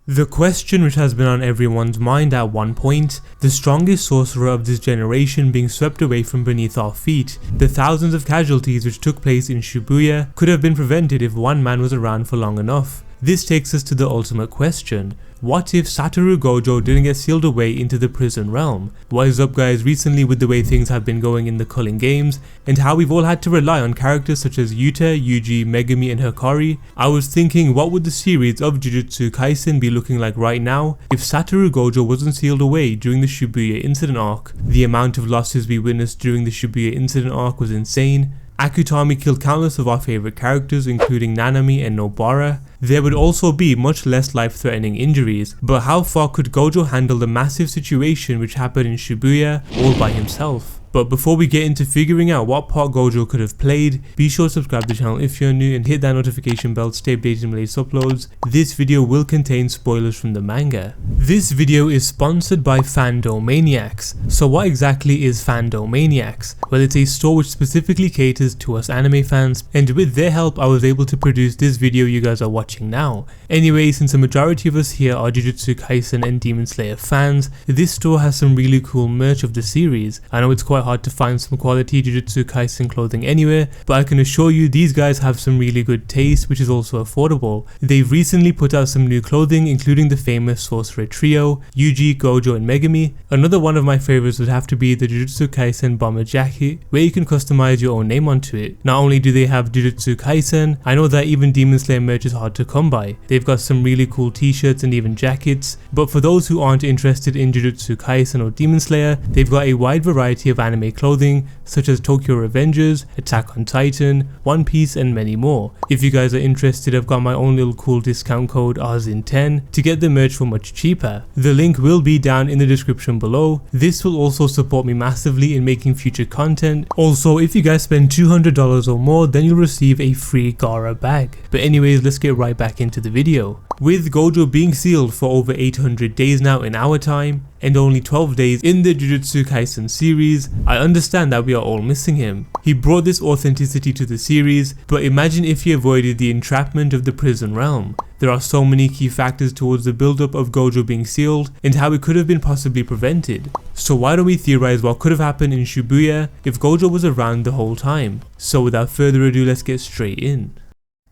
The question which has been on everyone's mind at one point, the strongest sorcerer of this generation being swept away from beneath our feet, the thousands of casualties which took place in Shibuya could have been prevented if one man was around for long enough. This takes us to the ultimate question. What if Satoru Gojo didn't get sealed away into the prison realm? What is up guys, recently with the way things have been going in the culling games, and how we've all had to rely on characters such as Yuta, Yuji, Megumi and Hikari, I was thinking what would the series of Jujutsu Kaisen be looking like right now if Satoru Gojo wasn't sealed away during the Shibuya Incident Arc. The amount of losses we witnessed during the Shibuya Incident Arc was insane. Akutami killed countless of our favourite characters including Nanami and Nobara. There would also be much less life-threatening injuries, but how far could Gojo handle the massive situation which happened in Shibuya all by himself? But before we get into figuring out what part Gojo could have played, be sure to subscribe to the channel if you're new and hit that notification bell to stay updated on latest uploads. This video will contain spoilers from the manga. This video is sponsored by Fandomaniacs. So what exactly is Fandomaniacs? Well, it's a store which specifically caters to us anime fans, and with their help I was able to produce this video you guys are watching now. Anyway, since the majority of us here are Jujutsu Kaisen and Demon Slayer fans, this store has some really cool merch of the series. I know it's quite hard to find some quality Jujutsu Kaisen clothing anywhere, but I can assure you these guys have some really good taste which is also affordable. They've recently put out some new clothing including the famous sorcerer trio, Yuji, Gojo and Megumi. Another one of my favorites would have to be the Jujutsu Kaisen bomber jacket where you can customize your own name onto it. Not only do they have Jujutsu Kaisen, I know that even Demon Slayer merch is hard to come by. They've got some really cool t-shirts and even jackets, but for those who aren't interested in Jujutsu Kaisen or Demon Slayer, they've got a wide variety of anime clothing such as Tokyo Revengers, Attack on Titan, One Piece and many more. If you guys are interested, I've got my own little cool discount code ARZIN10 to get the merch for much cheaper. The link will be down in the description below. This will also support me massively in making future content. Also, if you guys spend $200 or more, then you'll receive a free Gara bag. But anyways, let's get right back into the video. With Gojo being sealed for over 800 days now in our time, and only 12 days in the Jujutsu Kaisen series, I understand that we are all missing him. He brought this authenticity to the series, but imagine if he avoided the entrapment of the prison realm. There are so many key factors towards the build-up of Gojo being sealed and how it could have been possibly prevented. So why don't we theorize what could have happened in Shibuya if Gojo was around the whole time? So without further ado, let's get straight in.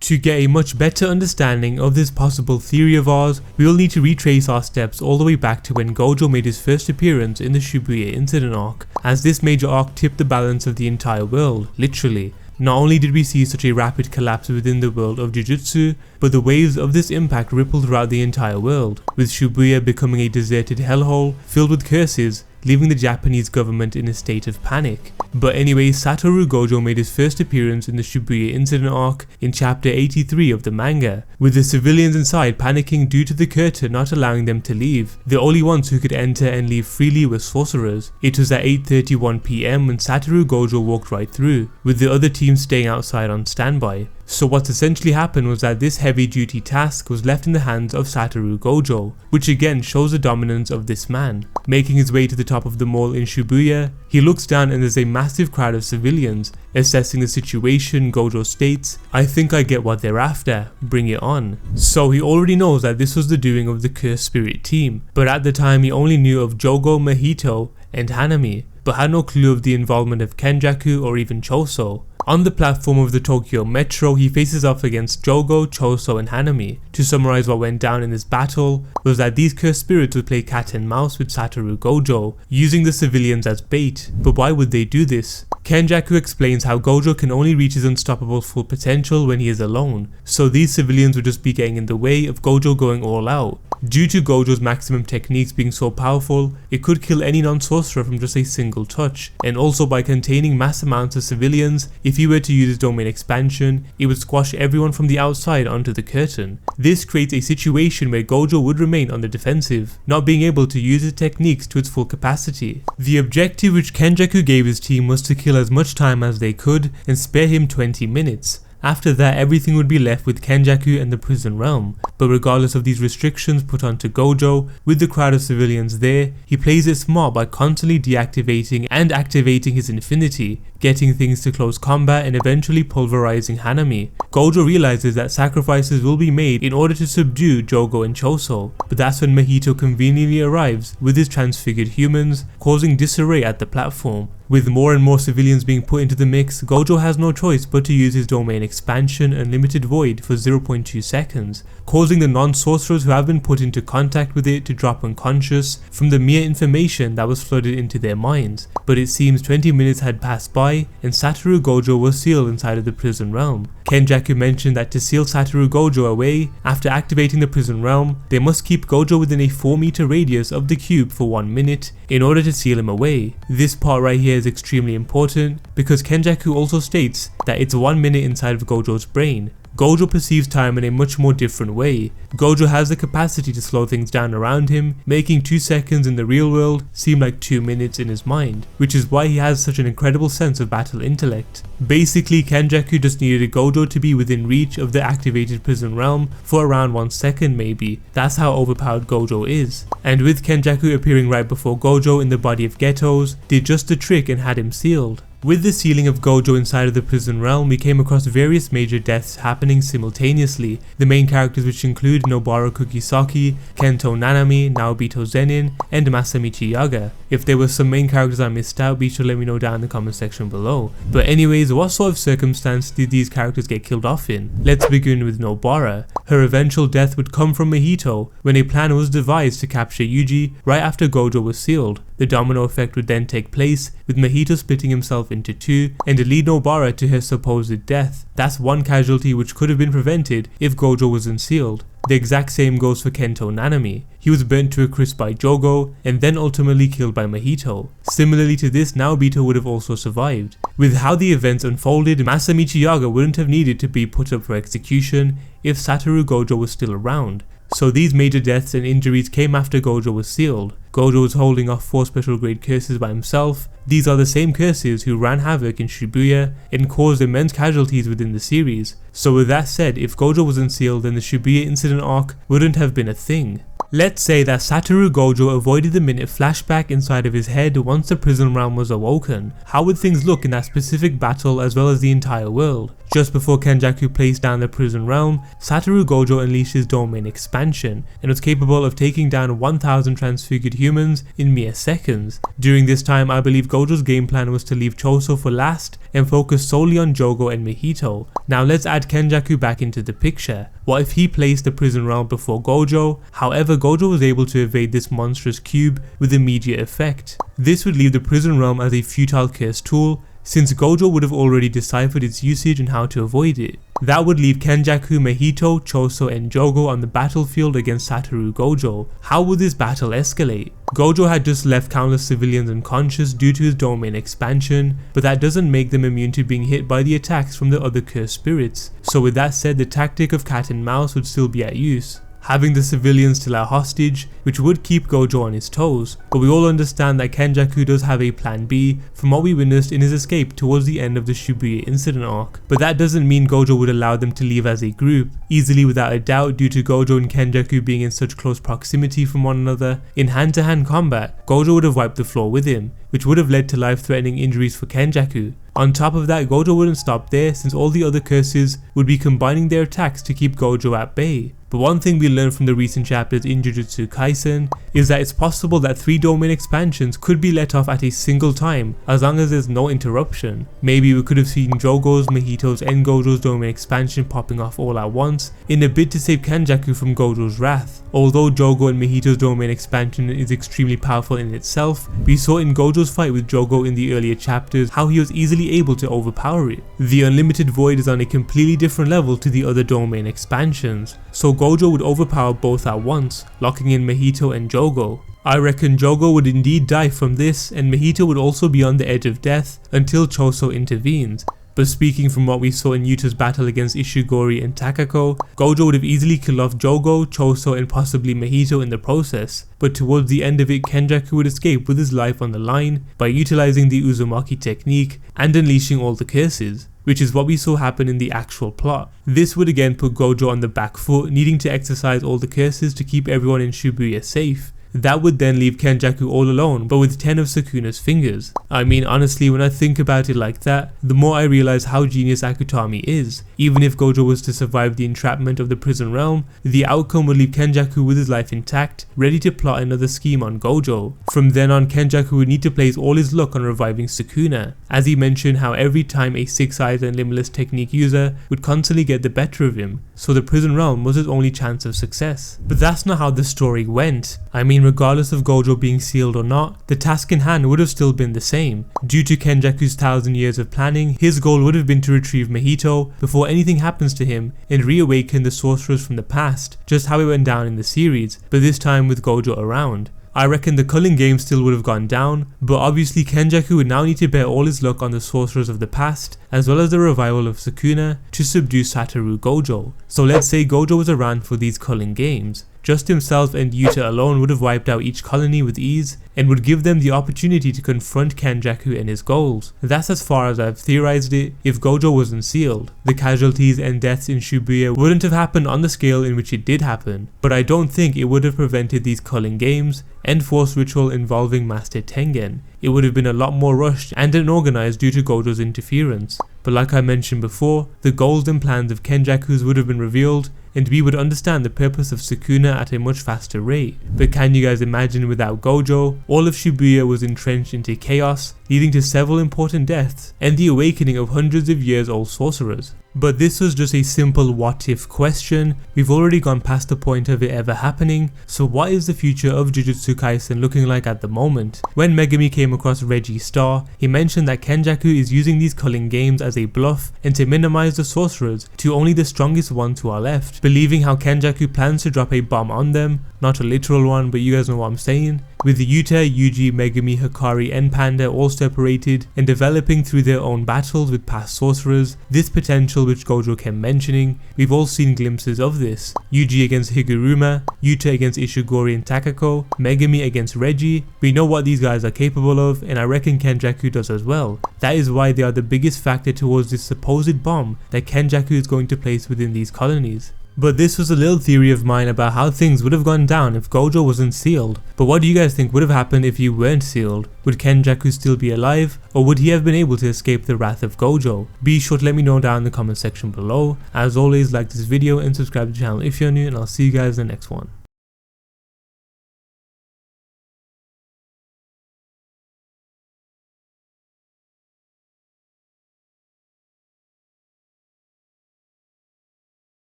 To get a much better understanding of this possible theory of ours, we will need to retrace our steps all the way back to when Gojo made his first appearance in the Shibuya Incident Arc, as this major arc tipped the balance of the entire world, literally. Not only did we see such a rapid collapse within the world of Jujutsu, but the waves of this impact rippled throughout the entire world, with Shibuya becoming a deserted hellhole filled with curses, leaving the Japanese government in a state of panic. But anyway, Satoru Gojo made his first appearance in the Shibuya Incident Arc in chapter 83 of the manga, with the civilians inside panicking due to the curtain not allowing them to leave. The only ones who could enter and leave freely were sorcerers. It was at 8:31 PM when Satoru Gojo walked right through, with the other team staying outside on standby. So what essentially happened was that this heavy duty task was left in the hands of Satoru Gojo, which again shows the dominance of this man. Making his way to the top of the mall in Shibuya, he looks down and there's a massive crowd of civilians. Assessing the situation, Gojo states, "I think I get what they're after, bring it on." So he already knows that this was the doing of the Cursed Spirit team, but at the time he only knew of Jogo, Mahito and Hanami, but had no clue of the involvement of Kenjaku or even Choso. On the platform of the Tokyo Metro, he faces off against Jogo, Choso and Hanami. To summarize what went down in this battle was that these cursed spirits would play cat and mouse with Satoru Gojo, using the civilians as bait. But why would they do this? Kenjaku explains how Gojo can only reach his unstoppable full potential when he is alone, so these civilians would just be getting in the way of Gojo going all out. Due to Gojo's maximum techniques being so powerful, it could kill any non-sorcerer from just a single touch, and also by containing mass amounts of civilians, if he were to use his domain expansion, it would squash everyone from the outside onto the curtain. This creates a situation where Gojo would remain on the defensive, not being able to use his techniques to its full capacity. The objective which Kenjaku gave his team was to kill as much time as they could and spare him 20 minutes. After that, everything would be left with Kenjaku and the prison realm. But regardless of these restrictions put onto Gojo, with the crowd of civilians there, he plays it smart by constantly deactivating and activating his infinity, getting things to close combat and eventually pulverizing Hanami. Gojo realizes that sacrifices will be made in order to subdue Jogo and Choso, but that's when Mahito conveniently arrives with his transfigured humans, causing disarray at the platform. With more and more civilians being put into the mix, Gojo has no choice but to use his domain expansion Unlimited Void for 0.2 seconds, causing the non-sorcerers who have been put into contact with it to drop unconscious from the mere information that was flooded into their minds. But it seems 20 minutes had passed by and Satoru Gojo was sealed inside of the prison realm. Kenjaku mentioned that to seal Satoru Gojo away, after activating the prison realm, they must keep Gojo within a 4-meter radius of the cube for 1 minute in order to seal him away. This part right here is extremely important because Kenjaku also states that it's 1 minute inside of Gojo's brain. Gojo perceives time in a much more different way. Gojo has the capacity to slow things down around him, making 2 seconds in the real world seem like 2 minutes in his mind, which is why he has such an incredible sense of battle intellect. Basically, Kenjaku just needed Gojo to be within reach of the activated prison realm for around 1 second maybe. That's how overpowered Gojo is. And with Kenjaku appearing right before Gojo in the body of Getos, did just the trick and had him sealed. With the sealing of Gojo inside of the prison realm, we came across various major deaths happening simultaneously. The main characters, which include Nobara Kugisaki, Kento Nanami, Naobito Zenin, and Masamichi Yaga. If there were some main characters I missed out, be sure to let me know down in the comment section below. But anyways, what sort of circumstance did these characters get killed off in? Let's begin with Nobara. Her eventual death would come from Mahito when a plan was devised to capture Yuji right after Gojo was sealed. The domino effect would then take place, with Mahito splitting himself into 2 and lead Nobara to her supposed death. That's one casualty which could have been prevented if Gojo was unsealed. The exact same goes for Kento Nanami. He was burnt to a crisp by Jogo and then ultimately killed by Mahito. Similarly to this, Naobito would have also survived. With how the events unfolded, Masamichi Yaga wouldn't have needed to be put up for execution if Satoru Gojo was still around. So these major deaths and injuries came after Gojo was sealed. Gojo was holding off 4 special grade curses by himself. These are the same curses who ran havoc in Shibuya and caused immense casualties within the series. So with that said, if Gojo was unsealed, then the Shibuya Incident Arc wouldn't have been a thing. Let's say that Satoru Gojo avoided the minute flashback inside of his head once the prison realm was awoken. How would things look in that specific battle as well as the entire world? Just before Kenjaku placed down the prison realm, Satoru Gojo unleashed his domain expansion and was capable of taking down 1000 transfigured humans in mere seconds. During this time, I believe Gojo's game plan was to leave Choso for last and focus solely on Jogo and Mahito. Now let's add Kenjaku back into the picture. What if he placed the prison realm before Gojo? However, Gojo was able to evade this monstrous cube with immediate effect. This would leave the prison realm as a futile curse tool, since Gojo would have already deciphered its usage and how to avoid it. That would leave Kenjaku, Mahito, Choso and Jogo on the battlefield against Satoru Gojo. How would this battle escalate? Gojo had just left countless civilians unconscious due to his domain expansion, but that doesn't make them immune to being hit by the attacks from the other cursed spirits. So with that said, the tactic of cat and mouse would still be at use, having the civilians still at hostage, which would keep Gojo on his toes. But we all understand that Kenjaku does have a plan B from what we witnessed in his escape towards the end of the Shibuya Incident Arc. But that doesn't mean Gojo would allow them to leave as a group, easily without a doubt, due to Gojo and Kenjaku being in such close proximity from one another. In hand-to-hand combat, Gojo would have wiped the floor with him, which would have led to life-threatening injuries for Kenjaku. On top of that, Gojo wouldn't stop there, since all the other curses would be combining their attacks to keep Gojo at bay. But one thing we learned from the recent chapters in Jujutsu Kaisen is that it's possible that 3 domain expansions could be let off at a single time as long as there's no interruption. Maybe we could have seen Jogo's, Mahito's and Gojo's domain expansion popping off all at once in a bid to save Kenjaku from Gojo's wrath. Although Jogo and Mahito's domain expansion is extremely powerful in itself, we saw in Gojo's fight with Jogo in the earlier chapters how he was easily able to overpower it. The Unlimited Void is on a completely different level to the other domain expansions, so Gojo would overpower both at once, locking in Mahito and Jogo. I reckon Jogo would indeed die from this, and Mahito would also be on the edge of death until Choso intervenes. But speaking from what we saw in Yuta's battle against Ishigori and Takako, Gojo would have easily killed off Jogo, Choso and possibly Mahito in the process. But towards the end of it, Kenjaku would escape with his life on the line by utilizing the Uzumaki technique and unleashing all the curses, which is what we saw happen in the actual plot. This would again put Gojo on the back foot, needing to exercise all the curses to keep everyone in Shibuya safe. that would then leave Kenjaku all alone, but with 10 of Sukuna's fingers. I mean, honestly, when I think about it like that, the more I realize how genius Akutami is. Even if Gojo was to survive the entrapment of the prison realm, the outcome would leave Kenjaku with his life intact, ready to plot another scheme on Gojo. From then on, Kenjaku would need to place all his luck on reviving Sukuna, as he mentioned how every time a 6 eyes and limitless technique user would constantly get the better of him, so the prison realm was his only chance of success. But that's not how the story went. I mean, regardless of Gojo being sealed or not, the task in hand would have still been the same. Due to Kenjaku's 1000 years of planning, his goal would have been to retrieve Mahito before anything happens to him and reawaken the sorcerers from the past, just how it went down in the series, but this time with Gojo around. I reckon the culling game still would have gone down, but obviously Kenjaku would now need to bet all his luck on the sorcerers of the past, as well as the revival of Sukuna, to subdue Satoru Gojo. So let's say Gojo was around for these culling games. Just himself and Yuta alone would have wiped out each colony with ease, and would give them the opportunity to confront Kenjaku and his goals. That's as far as I've theorized it. If Gojo wasn't sealed, the casualties and deaths in Shibuya wouldn't have happened on the scale in which it did happen, but I don't think it would have prevented these culling games and force ritual involving Master Tengen. It would have been a lot more rushed and unorganized due to Gojo's interference. But like I mentioned before, the goals and plans of Kenjaku's would have been revealed, and we would understand the purpose of Sukuna at a much faster rate. But can you guys imagine, without Gojo, all of Shibuya was entrenched into chaos, leading to several important deaths and the awakening of hundreds of years old sorcerers. But this was just a simple what if question. We've already gone past the point of it ever happening, so what is the future of Jujutsu Kaisen looking like at the moment? When Megumi came across Reggie's star, he mentioned that Kenjaku is using these culling games as a bluff and to minimize the sorcerers to only the strongest ones who are left, believing how Kenjaku plans to drop a bomb on them, not a literal one, but you guys know what I'm saying. With Yuta, Yuji, Megumi, Hikari and Panda all separated and developing through their own battles with past sorcerers, this potential which Gojo kept mentioning, we've all seen glimpses of this. Yuji against Higuruma, Yuta against Ishigori and Takako, Megumi against Reggie. We know what these guys are capable of, and I reckon Kenjaku does as well. That is why they are the biggest factor towards this supposed bomb that Kenjaku is going to place within these colonies. But this was a little theory of mine about how things would have gone down if Gojo wasn't sealed. But what do you guys think would have happened if he weren't sealed? Would Kenjaku still be alive, or would he have been able to escape the wrath of Gojo? Be sure to let me know down in the comment section below. As always, like this video and subscribe to the channel if you're new, and I'll see you guys in the next one.